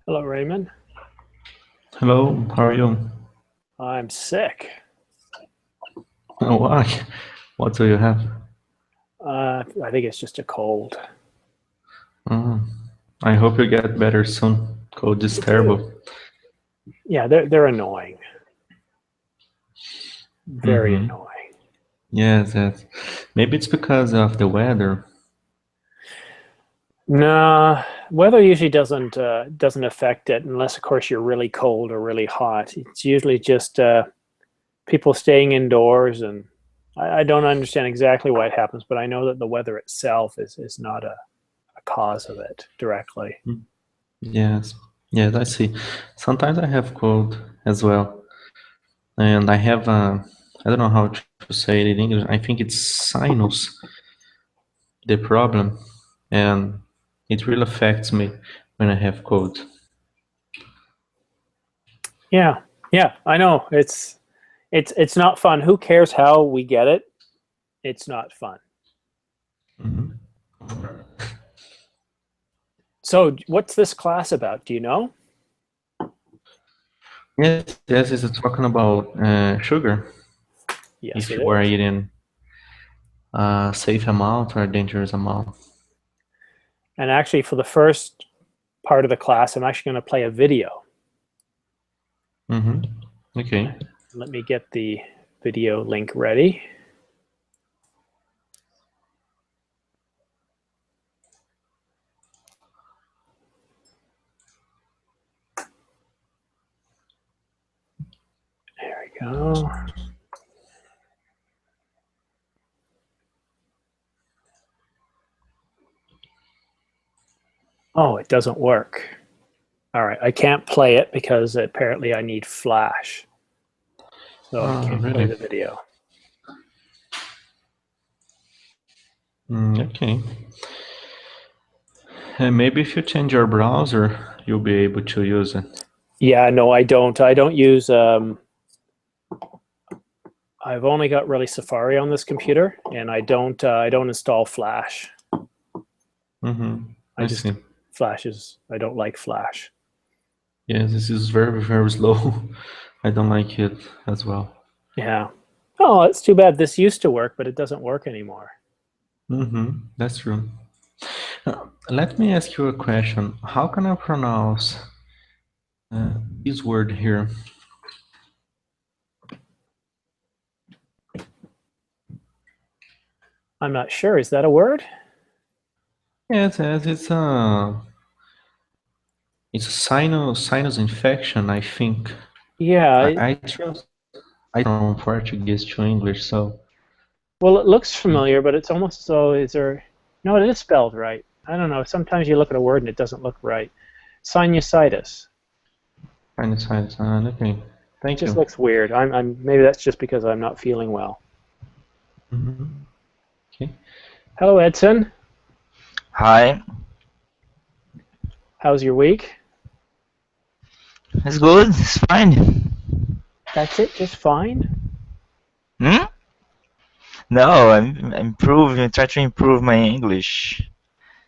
Hello, Raymond. Hello, how are you? I'm sick. Oh, why? What do you have? I think it's just a cold. Oh, I hope you get better soon. Cold is Me too. terrible. Yeah, they're annoying. Very Mm-hmm. annoying. Yes, yes. Maybe it's because of the weather. Nah, weather usually doesn't affect it unless, of course, you're really cold or really hot. It's usually just people staying indoors, and I don't understand exactly why it happens, but I know that the weather itself is not a cause of it directly. Mm. Yes, yes, I see. Sometimes I have cold as well, and I have I don't know how to say it in English. I think it's sinus, the problem, and it really affects me when I have cold. Yeah, yeah, I know. It's not fun. Who cares how we get it? It's not fun. Mhm. So, what's this class about? Do you know? Yes, yes, it's talking about sugar. Yes, If it you are is. eating a safe amount or a dangerous amount. And actually, for the first part of the class, I'm actually going to play a video. Mm-hmm. Okay. Let me get the video link ready. There we go. Oh, it doesn't work. All right, I can't play it because apparently I need Flash. So I can't play Really? the video. Okay. And maybe if you change your browser, you'll be able to use it. Yeah, no, I don't. I don't use. I've only got really Safari on this computer, and I don't. I don't install Flash. Mm-hmm. I I just see. Flash is. I don't like Flash. Yes, this is very, very slow. I don't like it as well. Yeah. Oh, it's too bad. This used to work, but it doesn't work anymore. Mm-hmm. That's true. Let me ask you a question. How can I pronounce this word here? I'm not sure. Is that a word? Yes, yes, it's a sinus infection, I think. Yeah. I trust I from Portuguese to English, so Well, it looks familiar, but it's almost as though is there. No, it is spelled right. I don't know. Sometimes you look at a word and it doesn't look right. Sinusitis. sinusitis. Okay, It thank just you. looks weird. Maybe that's just because I'm not feeling well. Hmm. Okay. Hello, Edson. Hi, How's your week? it's good. It's fine. That's it. Just fine. Hmm? No, I'm improving. Try to improve my English.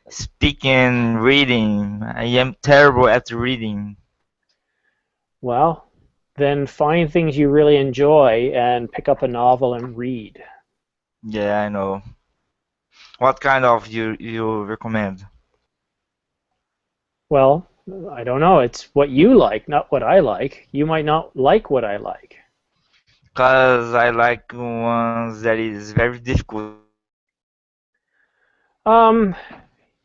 Speaking, reading. I am terrible at reading. Well, then find things you really enjoy and pick up a novel and read. Yeah, I know. What kind of you recommend? Well, I don't know. It's what you like, not what I like. You might not like what I like. Cause I like ones that is very difficult. Um,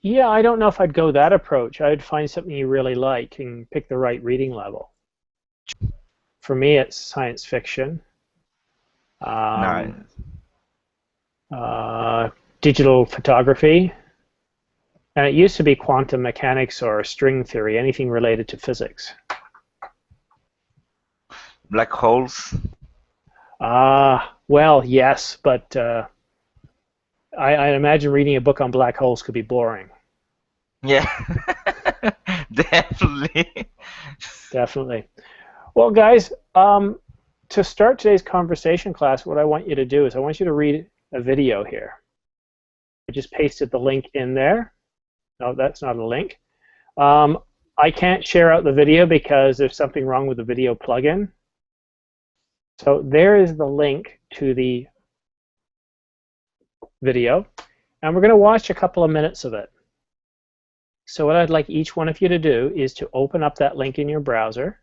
yeah, I don't know if I'd go that approach. I'd find something you really like and pick the right reading level. For me, it's science fiction, No, um, uh, digital photography, and it used to be quantum mechanics or string theory, anything related to physics. black holes. Well, yes, but I imagine reading a book on black holes could be boring. Yeah, definitely. Definitely. Well, guys, to start today's conversation class, what I want you to do is I want you to read a video here. I just pasted the link in there. No, that's not a link. Um, I can't share out the video because there's something wrong with the video plugin. So there is the link to the video, and we're going to watch a couple of minutes of it. So what I'd like each one of you to do is to open up that link in your browser.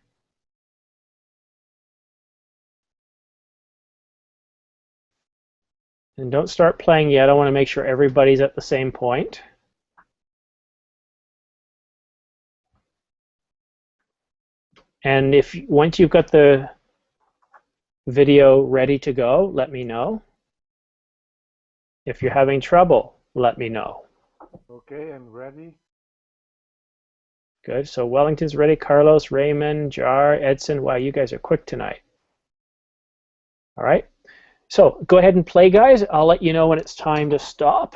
And don't start playing yet. I want to make sure everybody's at the same point. And if once you've got the video ready to go, let me know. If you're having trouble, let me know. Okay, I'm ready. Good. So Wellington's ready. Carlos, Raymond, Jar, Edson. Wow, you guys are quick tonight. All right. So go ahead and play, guys. I'll let you know when it's time to stop.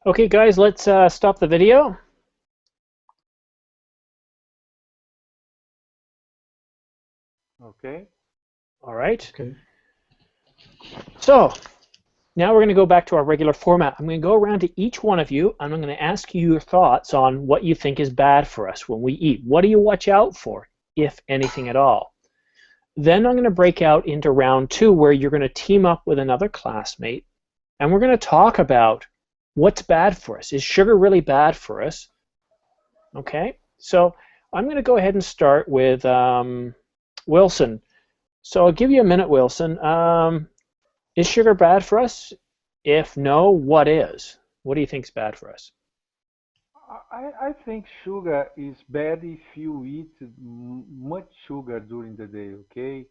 Okay, guys, let's stop the video. Okay. All right. Okay. So now we're going to go back to our regular format. I'm going to go around to each one of you, and I'm going to ask you your thoughts on what you think is bad for us when we eat. What do you watch out for, if anything at all? Then I'm going to break out into round 2, where you're going to team up with another classmate, and we're going to talk about what's bad for us. Is sugar really bad for us? Okay, so I'm going to go ahead and start with Wilson. So I'll give you a minute, Wilson. Is sugar bad for us? If no, what is? What do you think is bad for us? I think sugar is bad if you eat much sugar during the day, okay?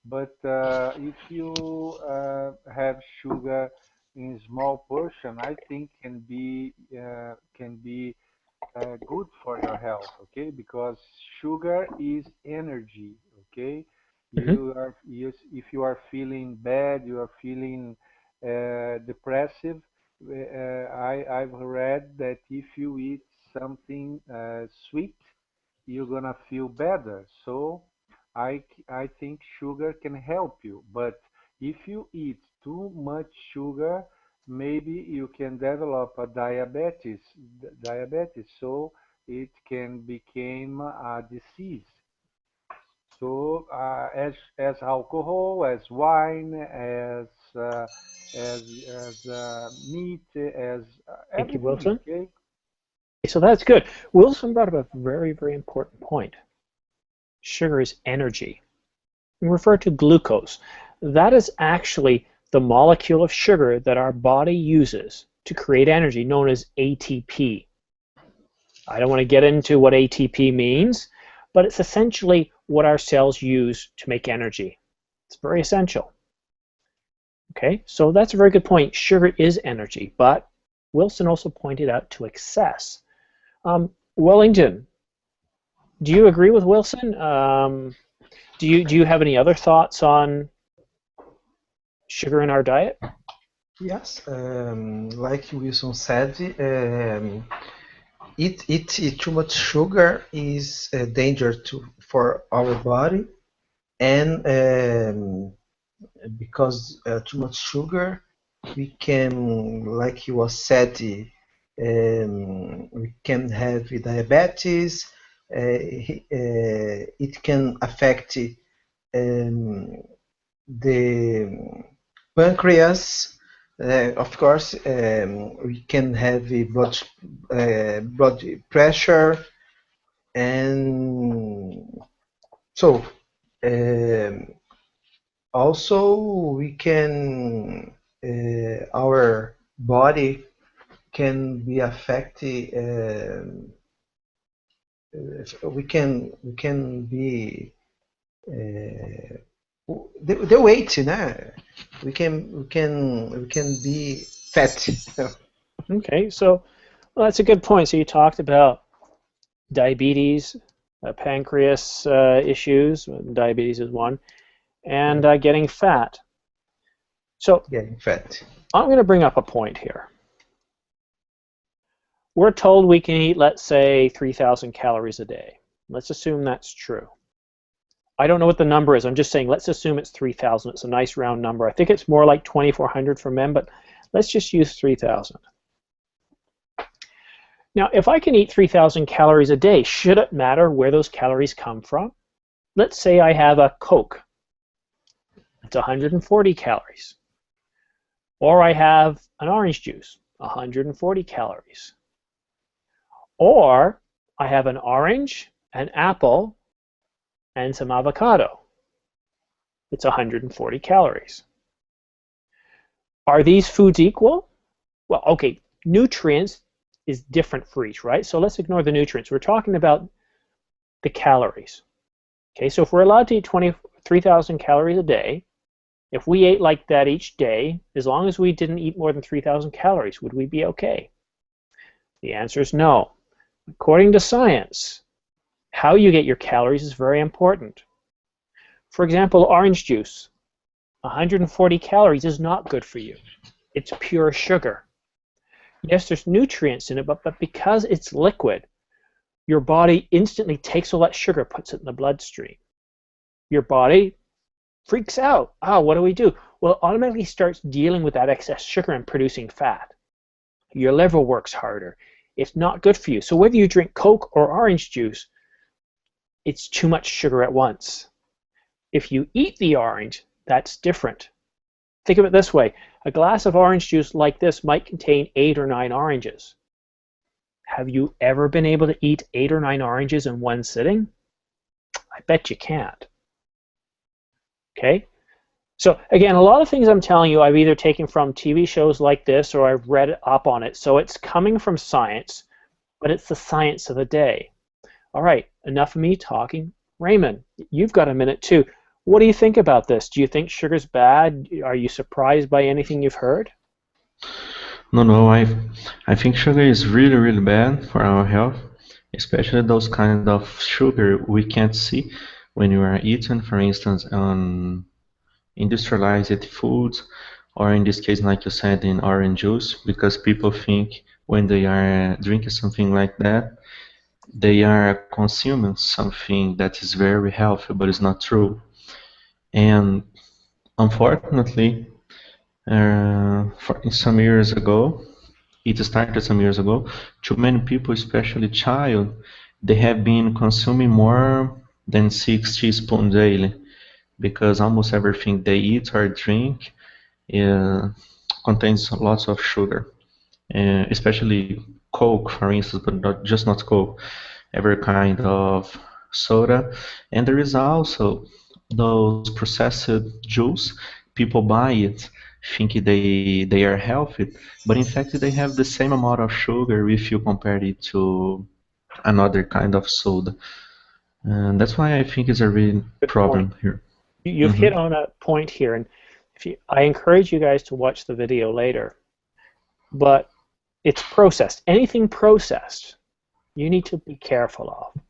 But if you have sugar in small portion, I think can be good for your health, okay? Because sugar is energy, okay? Mm-hmm. If you are feeling bad, you are feeling depressive. I've read that if you eat something sweet, you're gonna feel better. So I think sugar can help you. But if you eat too much sugar, maybe you can develop a diabetes. So it can become a disease. So as alcohol, as wine, as meat, as Thank you, everything. Wilson. Okay. So that's good. Wilson brought up a very, very important point. Sugar is energy. We refer to glucose. That is actually the molecule of sugar that our body uses to create energy, known as ATP. I don't want to get into what ATP means, but it's essentially what our cells use to make energy. It's very essential. Okay, so that's a very good point. Sugar is energy, but Wilson also pointed out to excess. Wellington, do you agree with Wilson? Do you have any other thoughts on sugar in our diet? Yes, like Wilson said, eat too much sugar is a danger for our body, and because too much sugar, we can, like you was said, we can have diabetes. It can affect the pancreas. Of course, we can have a blood pressure, and so also we can our body can be affected. We can be the weight, né? We can be fat. Okay, so well, that's a good point. So you talked about diabetes, pancreas issues, diabetes is one, and getting fat. So Getting fat. I'm going to bring up a point here. We're told we can eat, let's say, 3,000 calories a day. Let's assume that's true. I don't know what the number is. I'm just saying let's assume it's 3,000. It's a nice round number. I think it's more like 2,400 for men, but let's just use 3,000. Now, if I can eat 3,000 calories a day, should it matter where those calories come from? Let's say I have a Coke. It's 140 calories. Or I have an orange juice, 140 calories. Or I have an orange, an apple, and some avocado. It's 140 calories. Are these foods equal? Well, okay, nutrients is different for each, right? So let's ignore the nutrients. We're talking about the calories. Okay, so if we're allowed to eat 3,000 calories a day, if we ate like that each day, as long as we didn't eat more than 3,000 calories, would we be okay? The answer is no. According to science, how you get your calories is very important. For example, orange juice, 140 calories is not good for you. It's pure sugar. Yes, there's nutrients in it, but because it's liquid, your body instantly takes all that sugar, puts it in the bloodstream. Your body freaks out. Ah, what do we do? Well, it automatically starts dealing with that excess sugar and producing fat. Your liver works harder. It's not good for you. So whether you drink Coke or orange juice, it's too much sugar at once. If you eat the orange, that's different. Think of it this way. A glass of orange juice like this might contain 8 or 9 oranges. Have you ever been able to eat 8 or 9 oranges in one sitting? I bet you can't. Okay? So again, a lot of things I'm telling you I've either taken from TV shows like this or I've read up on it. So it's coming from science, but it's the science of the day. All right, enough of me talking. Raymond, you've got a minute too. What do you think about this? Do you think sugar's bad? Are you surprised by anything you've heard? No, I think sugar is really, really bad for our health, especially those kind of sugar we can't see when you are eating, for instance, on industrialized foods, or in this case, like you said, in orange juice, because people think when they are drinking something like that, they are consuming something that is very healthy, but it's not true. And unfortunately, some years ago, it started some years ago, too many people, especially child, they have been consuming more than 6 teaspoons daily, because almost everything they eat or drink contains lots of sugar, especially Coke, for instance, but not Coke, every kind of soda. And there is also those processed juice. People buy it thinking they are healthy, but in fact they have the same amount of sugar if you compare it to another kind of soda. And that's why I think it's a real Good problem point. here. You've hit on a point here, and I encourage you guys to watch the video later. But it's processed. Anything processed, you need to be careful of.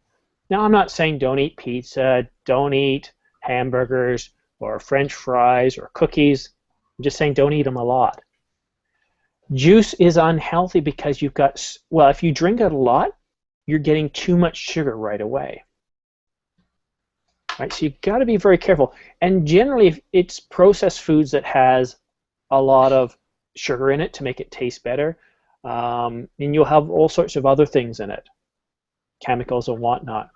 Now, I'm not saying don't eat pizza, don't eat hamburgers, or French fries, or cookies. I'm just saying don't eat them a lot. Juice is unhealthy because you've got, well, if you drink it a lot, you're getting too much sugar right away. Right, so you've got to be very careful. And generally, it's processed foods that has a lot of sugar in it to make it taste better. And you'll have all sorts of other things in it, chemicals and whatnot.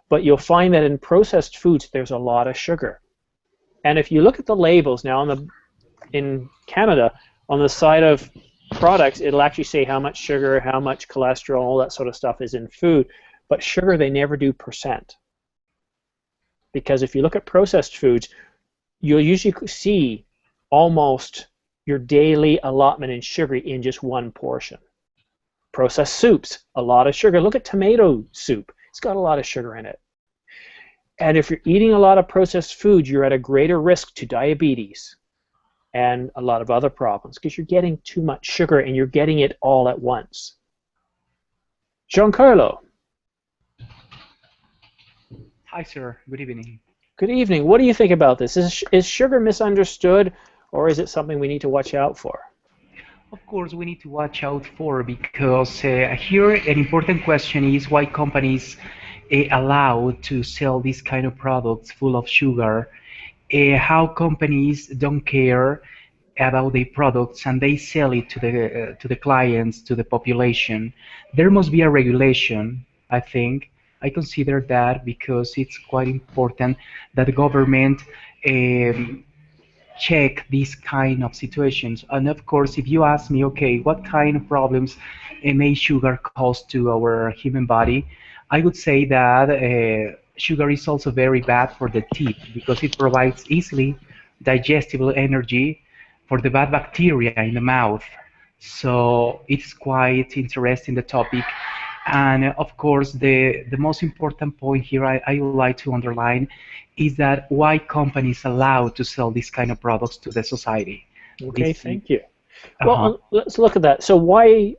But you'll find that in processed foods, there's a lot of sugar. And if you look at the labels now in Canada, on the side of products, it'll actually say how much sugar, how much cholesterol, all that sort of stuff is in food. But sugar, they never do percent. Because if you look at processed foods, you'll usually see almost your daily allotment in sugar in just one portion. Processed soups, a lot of sugar. Look at tomato soup. It's got a lot of sugar in it. And if you're eating a lot of processed food, you're at a greater risk to diabetes and a lot of other problems because you're getting too much sugar and you're getting it all at once. Giancarlo. Hi, sir. Good evening. Good evening. What do you think about this? Is sugar misunderstood, or is it something we need to watch out for? Of course, we need to watch out for because here an important question is why companies allow to sell these kind of products full of sugar. How companies don't care about their products and they sell it to the clients, to the population. There must be a regulation, I think. I consider that because it's quite important that the government check these kind of situations. And of course, if you ask me, okay, what kind of problems may sugar cause to our human body, I would say that sugar is also very bad for the teeth because it provides easily digestible energy for the bad bacteria in the mouth. So it's quite interesting, the topic. And of course, the most important point here I would like to underline is that why companies allow to sell these kind of products to the society. Okay, thank you. Well, let's look at that. So why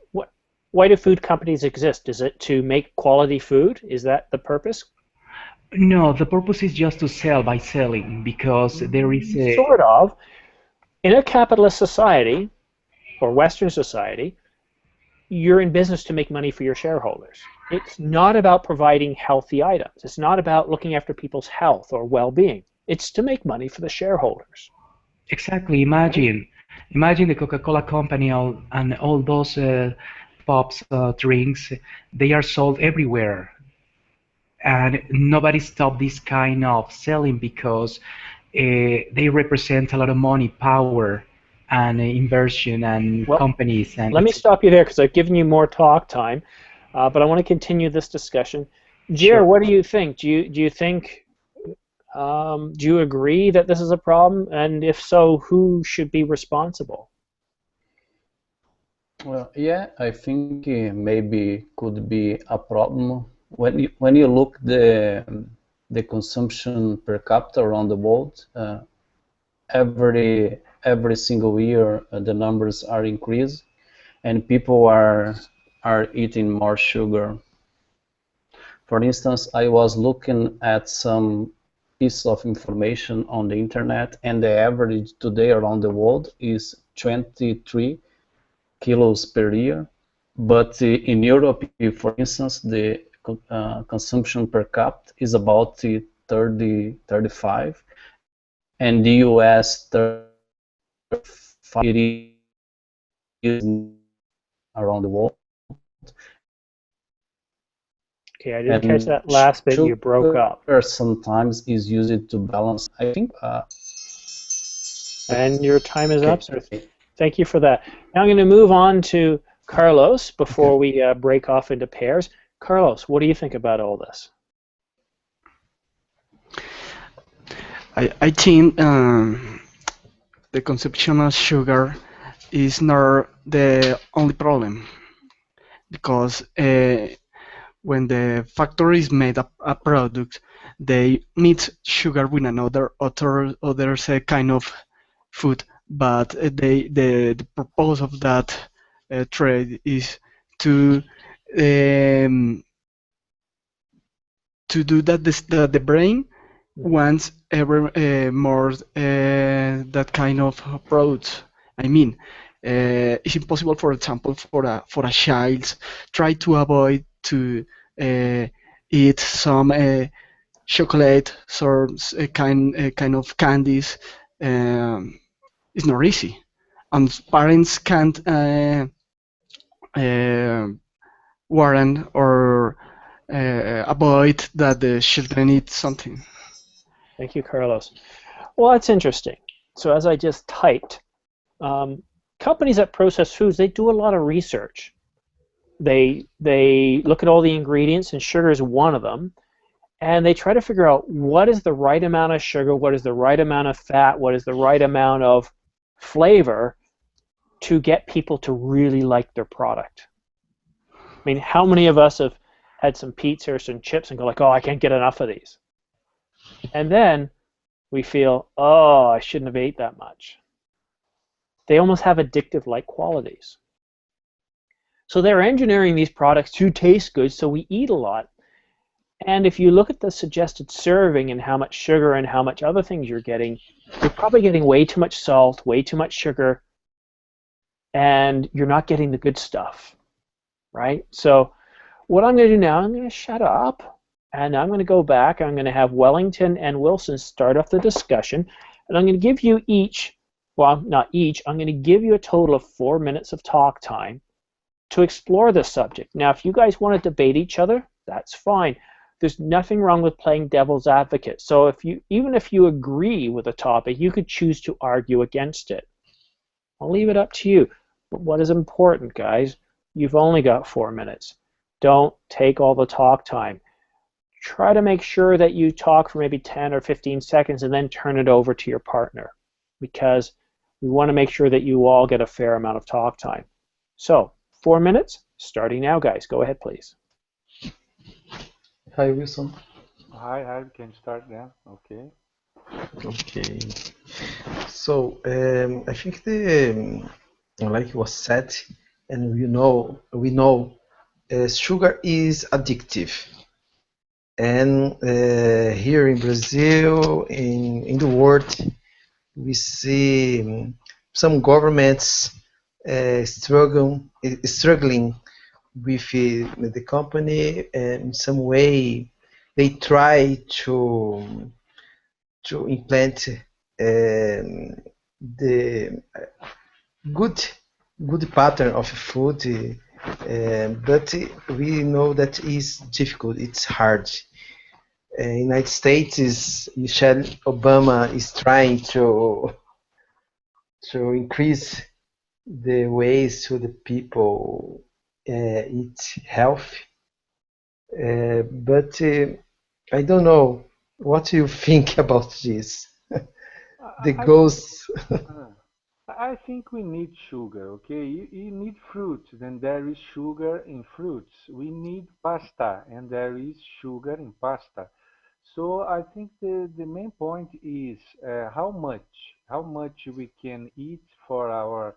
do food companies exist? Is it to make quality food? Is that the purpose? No, the purpose is just to sell by selling because there is a... Sort of. In a capitalist society, or Western society, you're in business to make money for your shareholders. It's not about providing healthy items. It's not about looking after people's health or well-being. It's to make money for the shareholders. Exactly. Imagine the Coca-Cola company and all those pops, drinks. They are sold everywhere, and nobody stopped this kind of selling because they represent a lot of money, power, and inversion and Well, companies. And let me stop you there because I've given you more talk time, but I want to continue this discussion. Jer, Sure. what do you think? Do you think do you agree that this is a problem? And if so, who should be responsible? Well, yeah, I think maybe could be a problem when you look the consumption per capita around the world. Every single year the numbers are increased, and people are eating more sugar. For instance, I was looking at some piece of information on the internet, and the average today around the world is 23 kilos per year. But in Europe, for instance, the consumption per capita is about 30, 35, and the US 35 is around the world. Okay, I didn't catch that last bit. You broke up. Sugar sometimes is used to balance, I think. And your time is up, sir. Thank you for that. Now I'm going to move on to Carlos before we break off into pairs. Carlos, what do you think about all this? I think the consumption of sugar is not the only problem, because when the factories made a product, they mix sugar with other kind of food, but the purpose of that trade is to do that the brain wants ever more that kind of products. I mean, it's impossible, for example, for a child try to avoid to eat some chocolate, some kind of candies. It's not easy, and parents can't warrant or avoid that the children eat something. Thank you, Carlos. Well, that's interesting. So as I just typed, companies that process foods, they do a lot of research. They look at all the ingredients, and sugar is one of them, and they try to figure out what is the right amount of sugar, what is the right amount of fat, what is the right amount of flavor to get people to really like their product. I mean, how many of us have had some pizza or some chips and go like, oh, I can't get enough of these? And then we feel, oh, I shouldn't have ate that much. They almost have addictive-like qualities. So they're engineering these products to taste good, so we eat a lot. And if you look at the suggested serving and how much sugar and how much other things you're probably getting way too much salt, way too much sugar, and you're not getting the good stuff, right? So what I'm going to do now, I'm going to shut up, and I'm going to go back. I'm going to have Wellington and Wilson start off the discussion, and I'm going to give you each, well, not each, I'm going to give you a total of 4 minutes of talk time to explore this subject. Now, if you guys want to debate each other, that's fine. There's nothing wrong with playing devil's advocate. So even if you agree with a topic, you could choose to argue against it. I'll leave it up to you. But what is important, guys, you've only got 4 minutes. Don't take all the talk time. Try to make sure that you talk for maybe 10 or 15 seconds and then turn it over to your partner, because we want to make sure that you all get a fair amount of talk time. So 4 minutes, starting now, guys. Go ahead, please. Hi, Wilson. Hi, we can start then. Okay. Okay. So I think like it was said, and we know sugar is addictive. And here in Brazil, in the world, we see some governments struggling with the company, and in some way they try to implant the good pattern of food, but we know that is difficult. It's hard. United States is Michelle Obama is trying to increase the ways to the people eat healthy, but I don't know. What do you think about this? The I goals. I think we need sugar, okay? You need fruit, then there is sugar in fruits. We need pasta, and there is sugar in pasta. So I think the main point is how much we can eat for our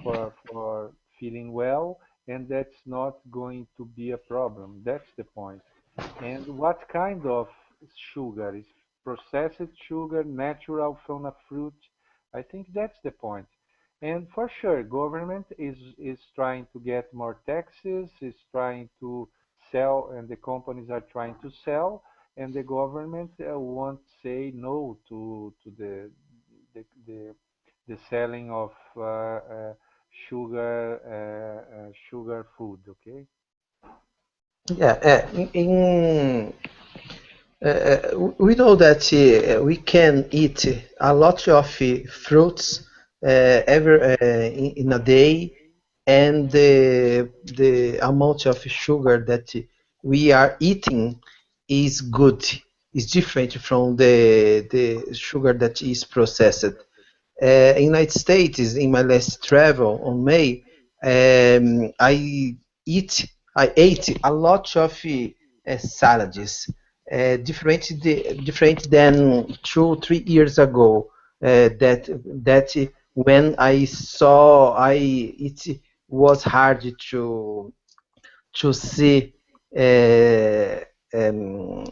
for feeling well, and that's not going to be a problem. That's the point. And what kind of sugar is processed sugar, natural from a fruit? I think that's the point. And for sure, government is trying to get more taxes, is trying to sell, and the companies are trying to sell, and the government won't say no to the the, the selling of sugar food. Okay. Yeah, we know that we can eat a lot of fruits every in a day, and the amount of sugar that we are eating is good. Is different from the sugar that is processed. United States, in my last travel on May, eat I ate a lot of salads, different than 2 3 years ago. That when I saw it was hard to see uh, um,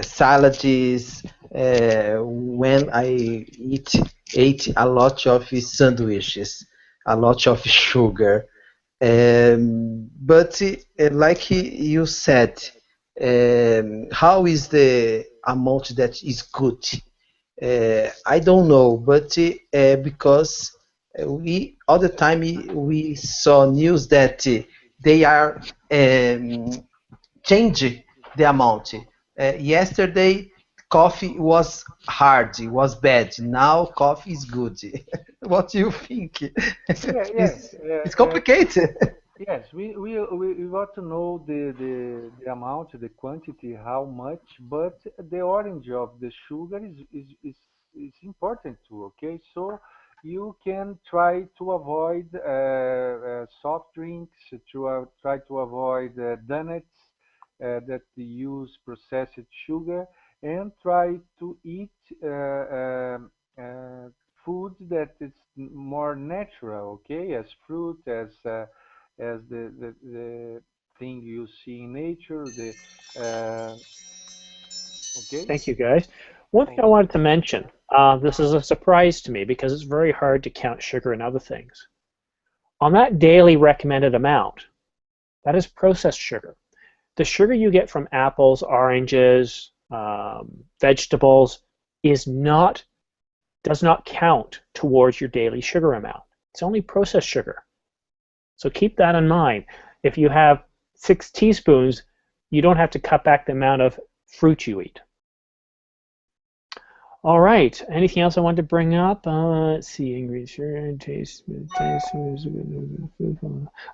salads when I ate a lot of sandwiches, a lot of sugar. But like you said, how is the amount that is good? I don't know, but because we all the time we saw news that they are change the amount. Yesterday, coffee was hard, was bad. Now, coffee is good. What do you think? Yeah, yes. It's complicated. Yes, we want to know the amount, the quantity, how much, but the orange of the sugar is important too, okay? So you can try to avoid soft drinks, try to avoid donuts that use processed sugar, and try to eat food that is more natural, okay? As fruit, as the thing you see in nature, the okay. Thank you, guys. One thing I wanted to mention, this is a surprise to me because it's very hard to count sugar and other things. On that daily recommended amount, that is processed sugar. The sugar you get from apples, oranges, vegetables does not count towards your daily sugar amount. It's only processed sugar. So keep that in mind. If you have 6 teaspoons, you don't have to cut back the amount of fruit you eat. All right. Anything else I wanted to bring up? Let's see. Ingredients, sugar, taste.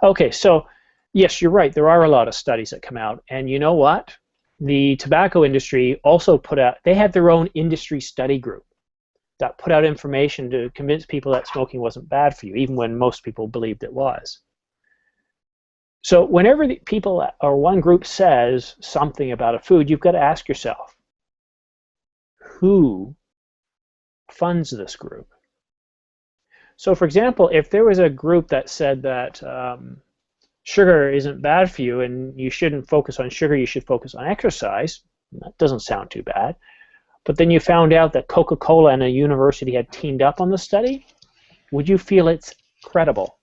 Okay, so yes, you're right. There are a lot of studies that come out, and you know what? The tobacco industry also they had their own industry study group that put out information to convince people that smoking wasn't bad for you, even when most people believed it was. So whenever the people or one group says something about a food, you've got to ask yourself, who funds this group? So for example, if there was a group that said that sugar isn't bad for you and you shouldn't focus on sugar, you should focus on exercise, that doesn't sound too bad. But then you found out that Coca-Cola and a university had teamed up on the study, would you feel it's credible?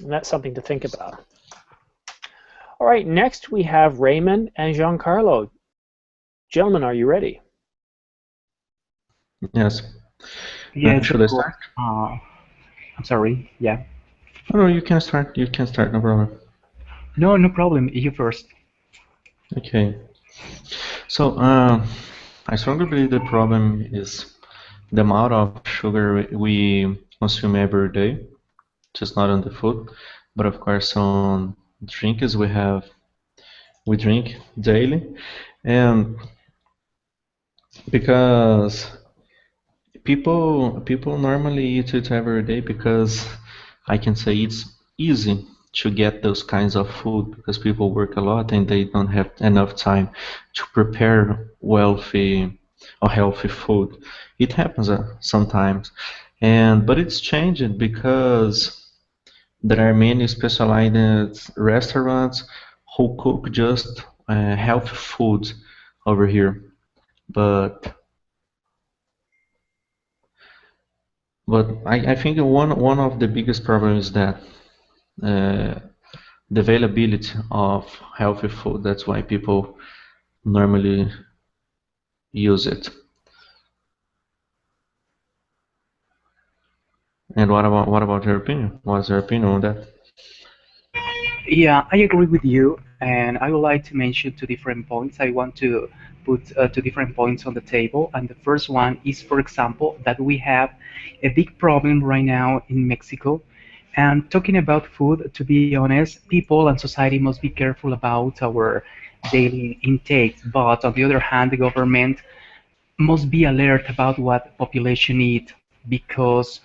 And that's something to think about. All right, next we have Raymond and Giancarlo. Gentlemen, are you ready? Yes. Yes, Should of I course. start? I'm sorry. Yeah. Oh, no, you can start. You can start. No problem. No, no problem. You first. Okay. So, I strongly believe the problem is the amount of sugar we consume every day, just not on the food, but of course on drinks we drink daily, and because people normally eat it every day because I can say it's easy to get those kinds of food because people work a lot and they don't have enough time to prepare wealthy or healthy food. It happens sometimes, and but it's changing because there are many specialized restaurants who cook just healthy food over here. But I think one of the biggest problems is that uh, the availability of healthy food. That's why people normally use it. And what about your opinion? What's your opinion on that? Yeah, I agree with you, and I would like to mention two different points. I want to put two different points on the table, and the first one is, for example, that we have a big problem right now in Mexico. And talking about food, to be honest, people and society must be careful about our daily intakes. But on the other hand, the government must be alert about what population eat because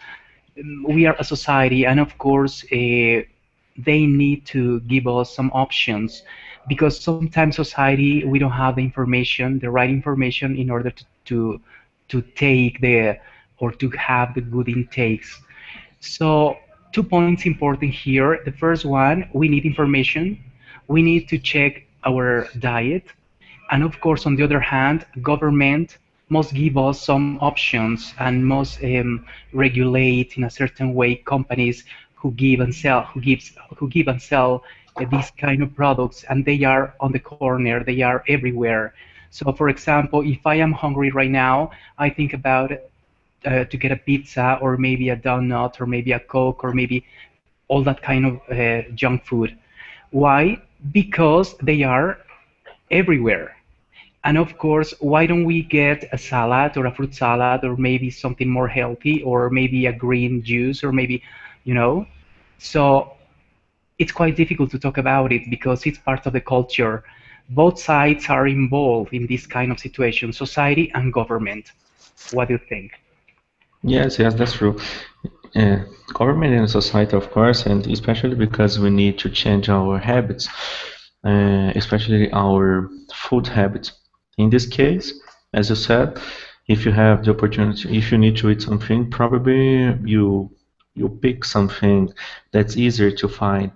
we are a society, and of course, they need to give us some options because sometimes society we don't have the information, the right information, in order to take the or to have the good intakes. So, two points important here. The first one, we need information. We need to check our diet, and of course, on the other hand, government must give us some options and must regulate in a certain way companies who give and sell, who give and sell these kind of products, and they are on the corner, they are everywhere. So, for example, if I am hungry right now, I think about to get a pizza or maybe a donut or maybe a Coke or maybe all that kind of junk food. Why? Because they are everywhere. And of course, why don't we get a salad or a fruit salad or maybe something more healthy or maybe a green juice or maybe, you know? So it's quite difficult to talk about it because it's part of the culture. Both sides are involved in this kind of situation, society and government. What do you think? Yes, that's true. Uh, Government and society, of course, and especially because we need to change our habits, especially our food habits. In this case, as you said, if you have the opportunity, if you need to eat something, probably you pick something that's easier to find.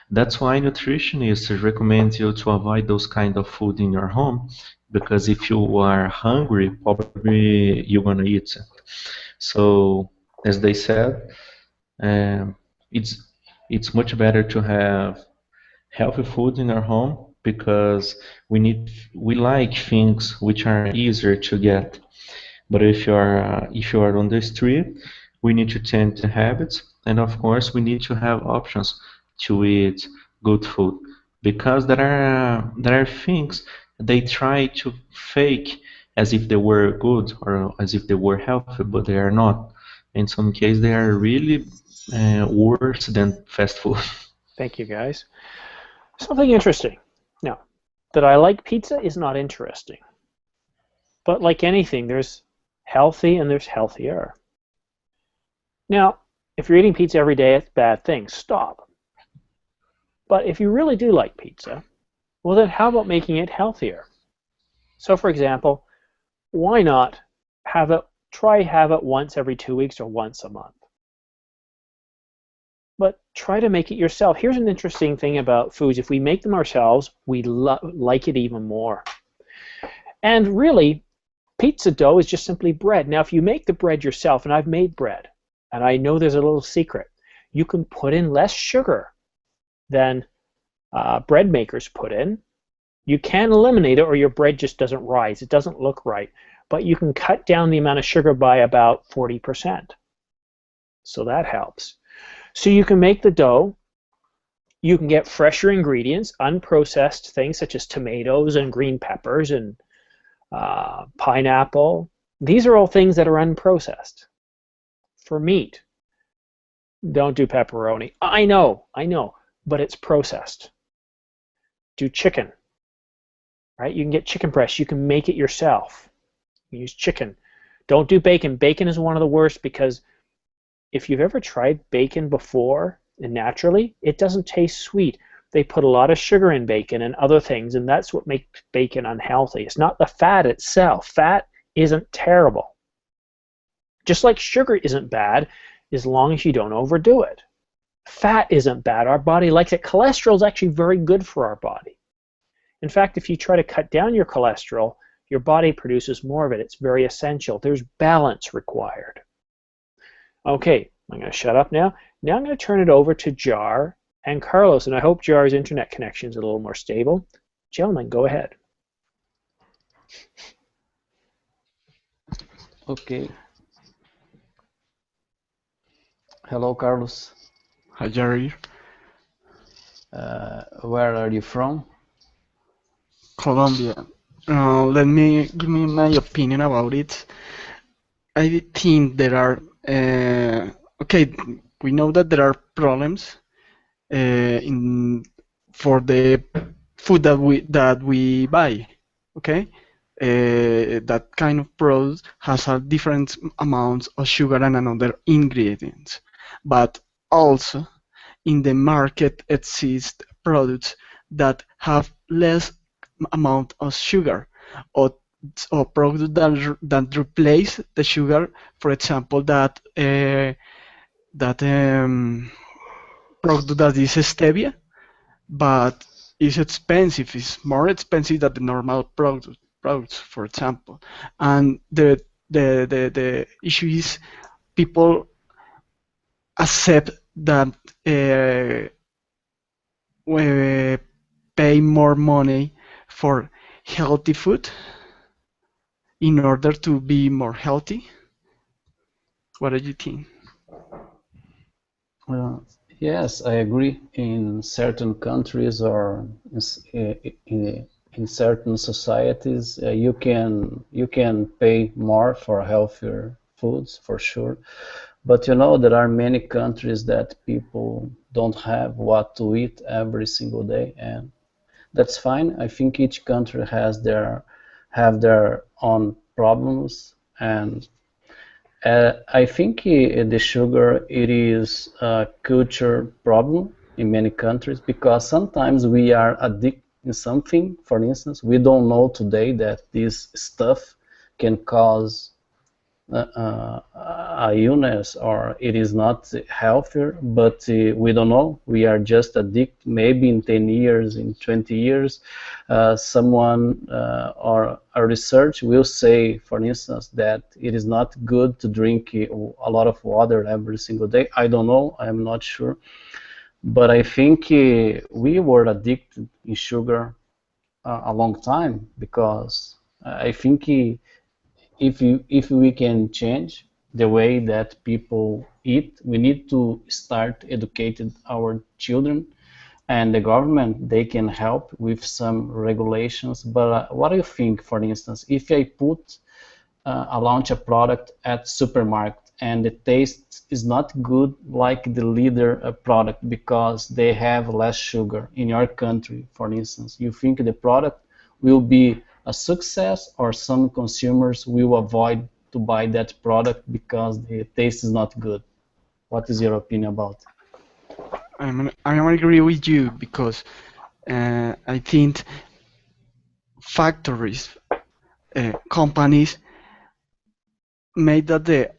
That's why nutritionists recommend you to avoid those kind of food in your home, because if you are hungry, probably you're gonna eat it. So, as they said, um, it's it's much better to have healthy food in our home because we like things which are easier to get. But if you are on the street, we need to change the habits, and of course, we need to have options to eat good food because there are things they try to fake as if they were good or as if they were healthy, but they are not. In some cases, they are really worse than fast food. Thank you, guys. Something interesting. Now, that I like pizza is not interesting. But like anything, there's healthy and there's healthier. Now, if you're eating pizza every day, it's a bad thing. Stop. But if you really do like pizza, well then how about making it healthier? So for example, why not have it once every 2 weeks or once a month? But try to make it yourself. Here's an interesting thing about foods. If we make them ourselves, we like it even more. And really, pizza dough is just simply bread. Now, if you make the bread yourself, and I've made bread, and I know there's a little secret, you can put in less sugar than bread makers put in. You can eliminate it or your bread just doesn't rise. It doesn't look right. But you can cut down the amount of sugar by about 40%. So that helps. So you can make the dough. You can get fresher ingredients, unprocessed things such as tomatoes and green peppers and pineapple. These are all things that are unprocessed. For meat, don't do pepperoni. I know, but it's processed. Do chicken, right? You can get chicken breast. You can make it yourself. You use chicken. Don't do bacon. Bacon is one of the worst because if you've ever tried bacon before and naturally, it doesn't taste sweet. They put a lot of sugar in bacon and other things, and that's what makes bacon unhealthy. It's not the fat itself. Fat isn't terrible. Just like sugar isn't bad as long as you don't overdo it. Fat isn't bad. Our body likes it. Cholesterol is actually very good for our body. In fact, if you try to cut down your cholesterol, your body produces more of it. It's very essential. There's balance required. Okay, I'm going to shut up now. Now I'm going to turn it over to Jar and Carlos, and I hope Jar's internet connection is a little more stable. Gentlemen, go ahead. Okay. Hello, Carlos. Hi, Jair. Where are you from? Colombia. Let me give me my opinion about it. I think there are okay. We know that there are problems for the food that we buy. Okay, that kind of product has a different amounts of sugar and another ingredients, but also in the market exist products that have less amount of sugar or products that replace the sugar. For example, that product that is stevia, but it's expensive. It's more expensive than the normal products, for example. And the issue is people accept that we pay more money for healthy food in order to be more healthy. What do you think? Yes, I agree. In certain countries or in certain societies, you can pay more for healthier foods for sure. But you know, there are many countries that people don't have what to eat every single day, and that's fine. I think each country have their own problems, and I think the sugar, it is a culture problem in many countries, because sometimes we are addicted in something. For instance, we don't know today that this stuff can cause a illness, or it is not healthier, but we don't know. We are just addicted. Maybe in 10 years, in 20 years, someone or a research will say, for instance, that it is not good to drink a lot of water every single day. I don't know. I'm not sure. But I think we were addicted in sugar a long time, because I think if we can change the way that people eat, we need to start educating our children, and the government, they can help with some regulations. But what do you think, for instance, if I launch a product at supermarket and the taste is not good like the leader product because they have less sugar in your country, for instance, you think the product will be a success, or some consumers will avoid to buy that product because the taste is not good? What is your opinion about it? I agree with you, because I think factories, companies made that the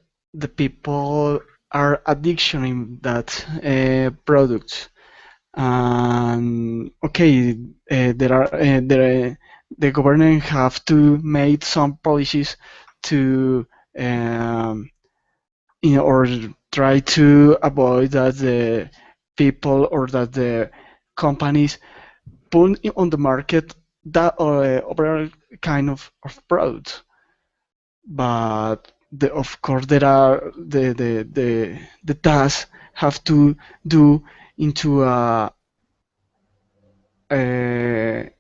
people are addiction in that products. And okay, the government have to make some policies to or try to avoid that the people or that the companies put on the market that other kind of products. But of course there are the tasks have to do into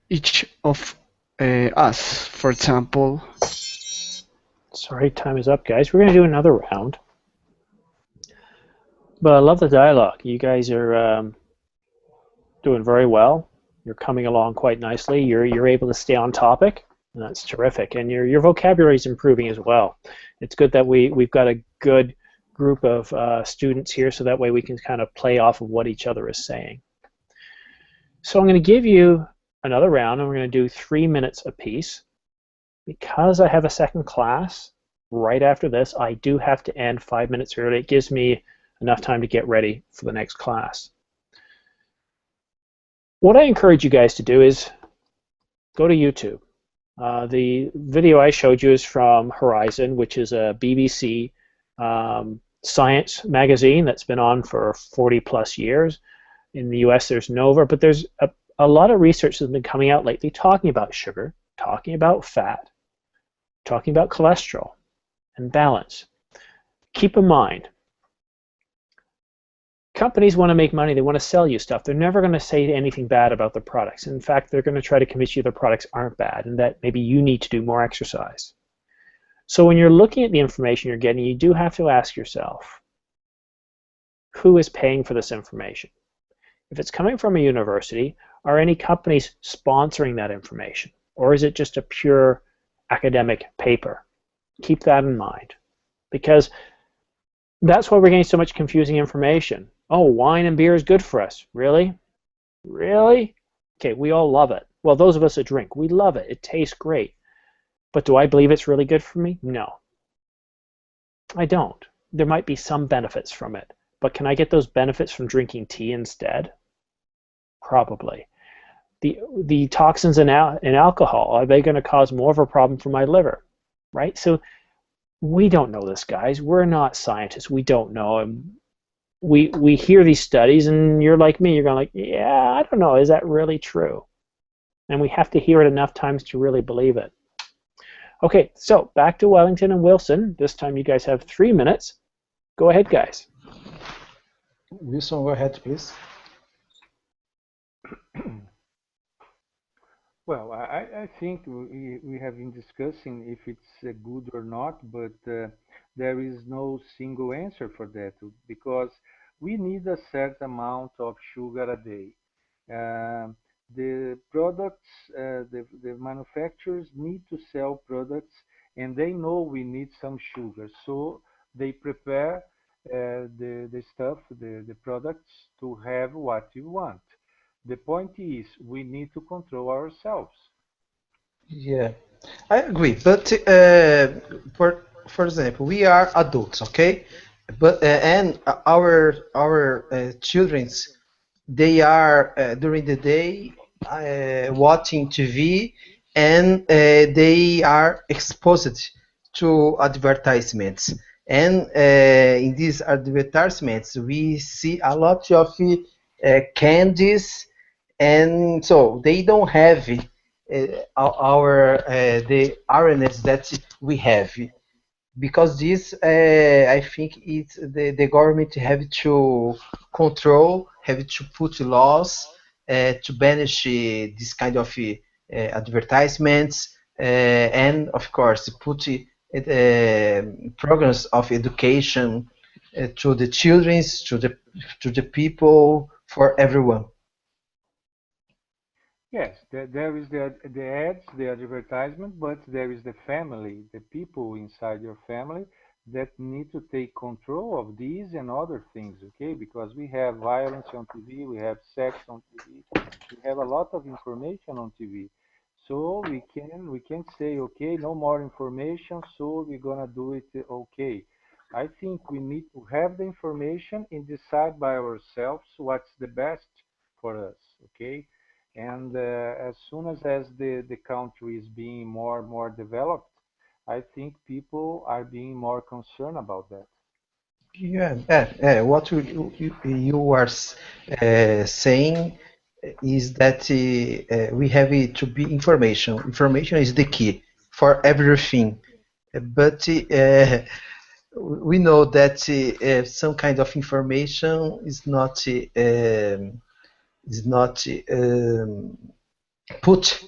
each of us. For example, Sorry, time is up, guys. We're going to do another round. But I love the dialogue. You guys are doing very well. You're coming along quite nicely. You're able to stay on topic, and that's terrific. And your vocabulary is improving as well. It's good that we've got a good group of students here, so that way we can kind of play off of what each other is saying. So I'm going to give you another round, and we're going to do 3 minutes apiece. Because I have a second class right after this, I do have to end 5 minutes early. It gives me enough time to get ready for the next class. What I encourage you guys to do is go to YouTube. The video I showed you is from Horizon, which is a BBC science magazine that's been on for 40 plus years. In the US there's Nova, but there's a lot of research that's been coming out lately talking about sugar, talking about fat, talking about cholesterol and balance. Keep in mind, companies want to make money, they want to sell you stuff. They're never going to say anything bad about the products. In fact, they're going to try to convince you the products aren't bad and that maybe you need to do more exercise. So when you're looking at the information you're getting, you do have to ask yourself, who is paying for this information? If it's coming from a university, are any companies sponsoring that information? Or is it just a pure academic paper? Keep that in mind, because that's why we're getting so much confusing information. Oh, wine and beer is good for us. Really? Really? Okay, we all love it. Well, those of us that drink, we love it. It tastes great. But do I believe it's really good for me? No. I don't. There might be some benefits from it. But can I get those benefits from drinking tea instead? Probably. The toxins in alcohol, are they going to cause more of a problem for my liver? Right? So we don't know this, guys. We're not scientists. We don't know. And we hear these studies, and you're like me. You're going like, yeah, I don't know. Is that really true? And we have to hear it enough times to really believe it. Okay, so back to Wellington and Wilson. This time you guys have 3 minutes. Go ahead, guys. Wilson, go ahead, please. Well, I think we have been discussing if it's good or not, but there is no single answer for that, because we need a certain amount of sugar a day. The products, the manufacturers need to sell products, and they know we need some sugar, so they prepare the stuff, the products to have what you want. The point is, we need to control ourselves. Yeah, I agree. But for example, we are adults, okay? But and our childrens, they are during the day watching TV, and they are exposed to advertisements. And in these advertisements, we see a lot of candies, and so they don't have the awareness that we have. Because this, I think it's the government have to control, have to put laws to banish this kind of advertisements, and of course put programs of education to the children, to the people, for everyone. Yes, there is the ads, the advertisement, but there is the family, the people inside your family that need to take control of these and other things, okay? Because we have violence on TV, we have sex on TV, we have a lot of information on TV. So we can say, okay, no more information, so we're gonna do it okay. I think we need to have the information and decide by ourselves what's the best for us, okay? And as soon as the country is being more and more developed, I think people are being more concerned about that. Yeah, what you are saying is that we have to be information. Information is the key for everything. But we know that some kind of information is not put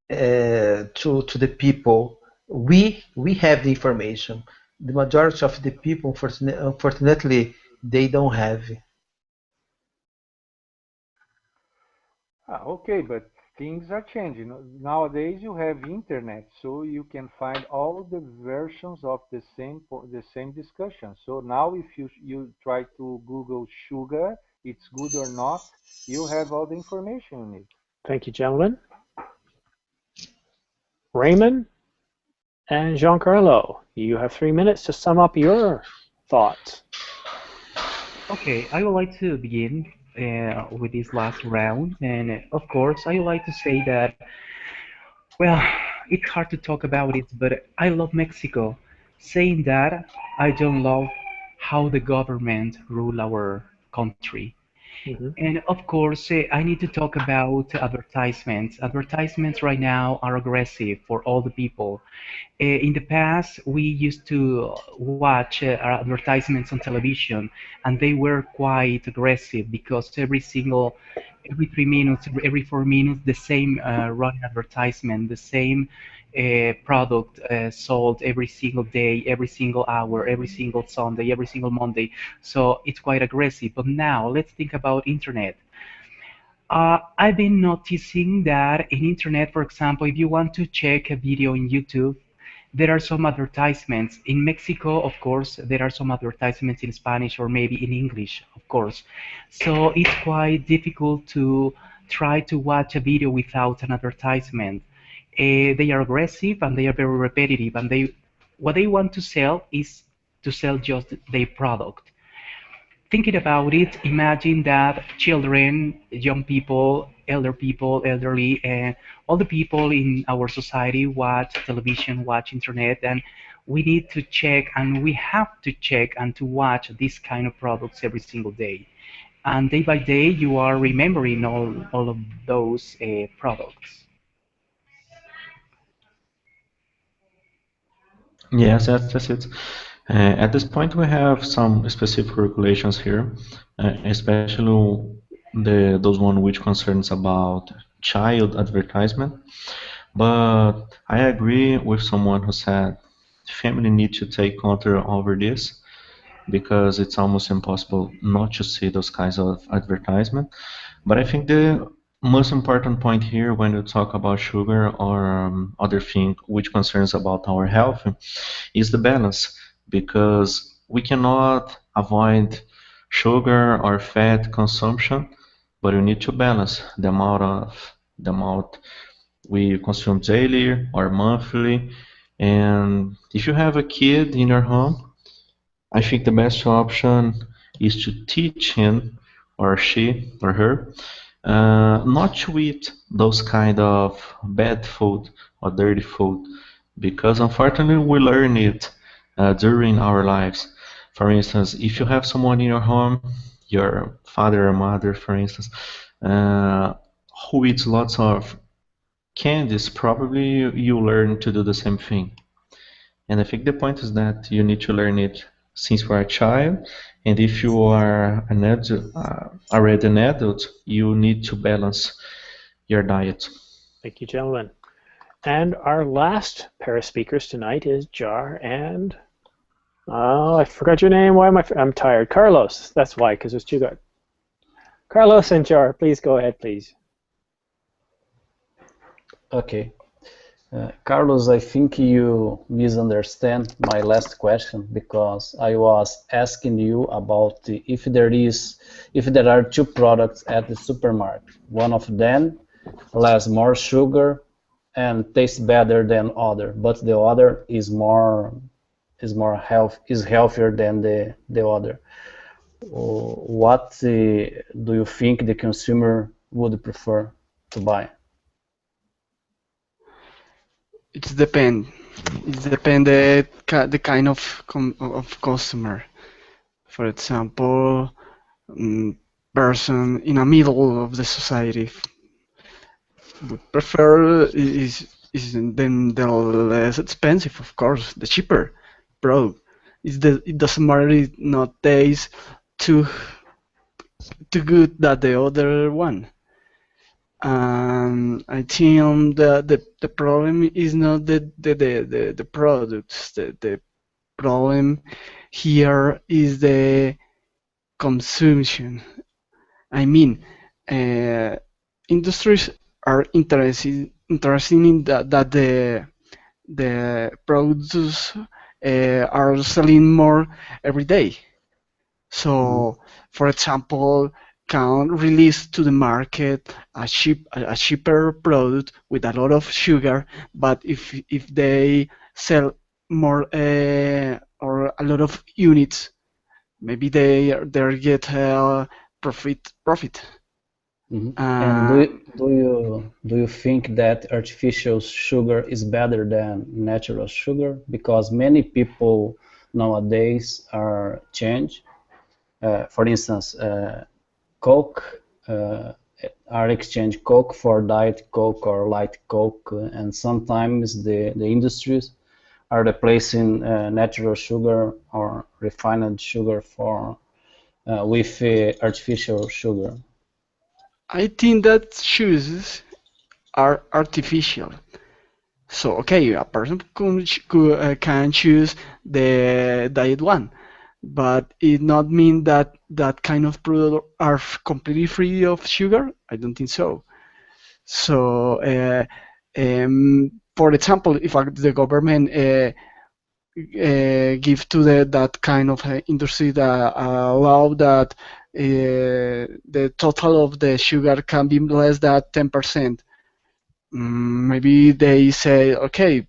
to the people. We have the information. The majority of the people, unfortunately, they don't have. Okay, but things are changing. Nowadays, you have internet, so you can find all the versions of the same discussion. So now, if you try to Google sugar, it's good or not, you have all the information you need. Thank you, gentlemen. Raymond and Giancarlo, you have 3 minutes to sum up your thoughts. Okay, I would like to begin with this last round, and of course, I would like to say that, well, it's hard to talk about it, but I love Mexico. Saying that, I don't love how the government rule our country. Mhm. And of course, I need to talk about advertisements. Advertisements right now are aggressive for all the people. In the past, we used to watch our advertisements on television, and they were quite aggressive because every 3 minutes, every 4 minutes, the same running advertisement, the same product sold every single day, every single hour, every single Sunday, every single Monday. So it's quite aggressive. But now let's think about internet. I've been noticing that in internet, for example, if you want to check a video in YouTube, there are some advertisements. In Mexico, of course, there are some advertisements in Spanish or maybe in English, of course. So it's quite difficult to try to watch a video without an advertisement. They are aggressive and they are very repetitive, and what they want to sell is to sell just their product. Thinking about it, imagine that children, young people, elderly, and all the people in our society watch television, watch internet, and we need to check and we have to check and to watch these kind of products every single day. And day by day, you are remembering all of those products. Yes, that's it. At this point, we have some specific regulations here, especially those one which concerns about child advertisement. But I agree with someone who said family need to take control over this because it's almost impossible not to see those kinds of advertisement. But I think the most important point here when you talk about sugar or other thing which concerns about our health is the balance because we cannot avoid sugar or fat consumption, but we need to balance the amount we consume daily or monthly. And if you have a kid in your home, I think the best option is to teach him or she or her not to eat those kind of bad food or dirty food because unfortunately we learn it during our lives. For instance, if you have someone in your home, your father or mother, for instance, uh, who eats lots of candies, probably you learn to do the same thing. And I think the point is that you need to learn it since you are a child, and if you are an adult, already an adult, you need to balance your diet. Thank you, gentlemen. And our last pair of speakers tonight is Jar and, oh, I forgot your name. Why am I'm tired. Carlos. That's why, because there's two guys. Carlos and Jar, please go ahead, please. Okay. Carlos, I think you misunderstand my last question because I was asking you about if there are two products at the supermarket. One of them has more sugar and tastes better than other, but the other is healthier than the other. What do you think the consumer would prefer to buy? It's depend. It depend the kind of customer. For example, person in the middle of the society would prefer is the less expensive, of course, the cheaper product. It doesn't matter, it not taste too good that the other one. I think the problem is not the products. The problem here is the consumption. I mean, industries are interested in that the products are selling more every day. So, for example, can release to the market a cheaper product with a lot of sugar, but if they sell more or a lot of units, maybe they get profit. And do you think that artificial sugar is better than natural sugar? Because many people nowadays are changed. For instance, Coke are exchange Coke for Diet Coke or Light Coke, and sometimes the industries are replacing natural sugar or refined sugar for with artificial sugar. I think that shoes are artificial. So, okay, a person can choose the diet one, but it not mean that that kind of product are completely free of sugar. I don't think so. So, for example, if the government give to that kind of industry that allow that the total of the sugar can be less than 10%, maybe they say, okay,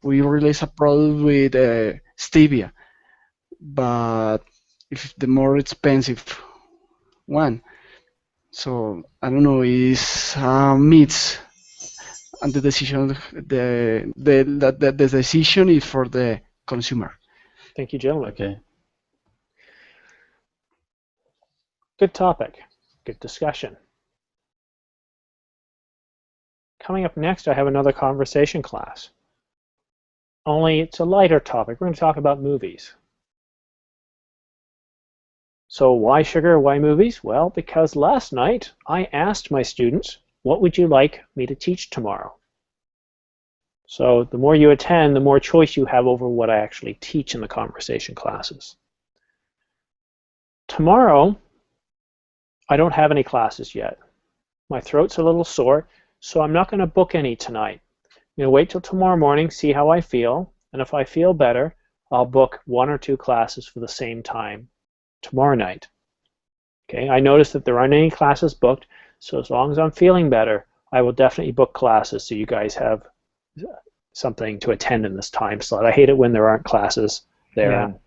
we release a product with stevia, but if the more expensive one. So I don't know, is myths, and the decision the decision is for the consumer. Thank you, gentlemen. Okay. Good topic. Good discussion. Coming up next, I have another conversation class. Only it's a lighter topic. We're going to talk about movies. So why sugar, why movies? Well, because last night I asked my students, what would you like me to teach tomorrow? So the more you attend, the more choice you have over what I actually teach in the conversation classes. Tomorrow, I don't have any classes yet. My throat's a little sore, so I'm not going to book any tonight. I'm going to wait till tomorrow morning, see how I feel, and if I feel better, I'll book 1 or 2 classes for the same time tomorrow night. Okay, I noticed that there aren't any classes booked, so as long as I'm feeling better, I will definitely book classes so you guys have something to attend in this time slot. I hate it when there aren't classes there, Yeah. and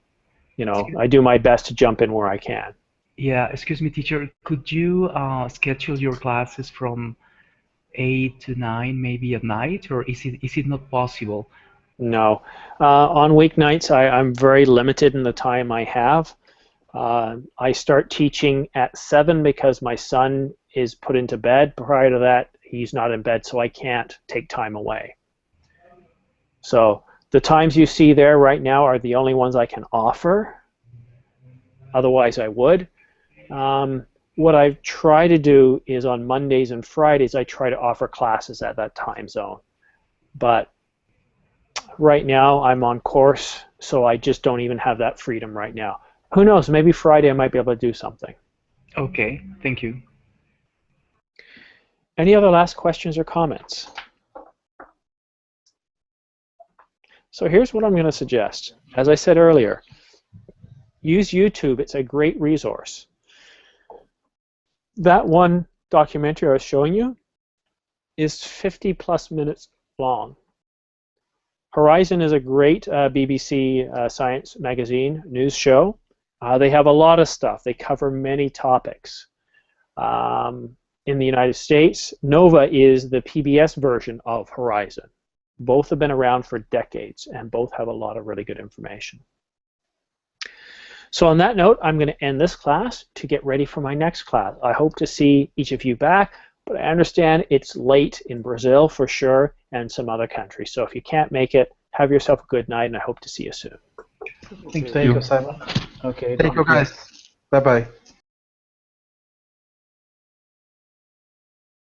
you know, I do my best to jump in where I can. Yeah, excuse me, teacher. Could you schedule your classes from 8 to 9, maybe at night, or is it not possible? No. On weeknights, I'm very limited in the time I have. I start teaching at 7 because my son is put into bed. Prior to that, he's not in bed, so I can't take time away. So the times you see there right now are the only ones I can offer. Otherwise, I would. What I try to do is on Mondays and Fridays, I try to offer classes at that time zone. But right now, I'm on course, so I just don't even have that freedom right now. Who knows? Maybe Friday I might be able to do something. Okay, thank you. Any other last questions or comments? So here's what I'm going to suggest. As I said earlier, use YouTube. It's a great resource. That one documentary I was showing you is 50+ minutes long. Horizon is a great BBC science magazine news show. They have a lot of stuff. They cover many topics. In the United States, Nova is the PBS version of Horizon. Both have been around for decades, and both have a lot of really good information. So on that note, I'm going to end this class to get ready for my next class. I hope to see each of you back, but I understand it's late in Brazil for sure and some other countries. So if you can't make it, have yourself a good night, and I hope to see you soon. Thank you, Simon. Okay. Thank you, guys. Bye-bye.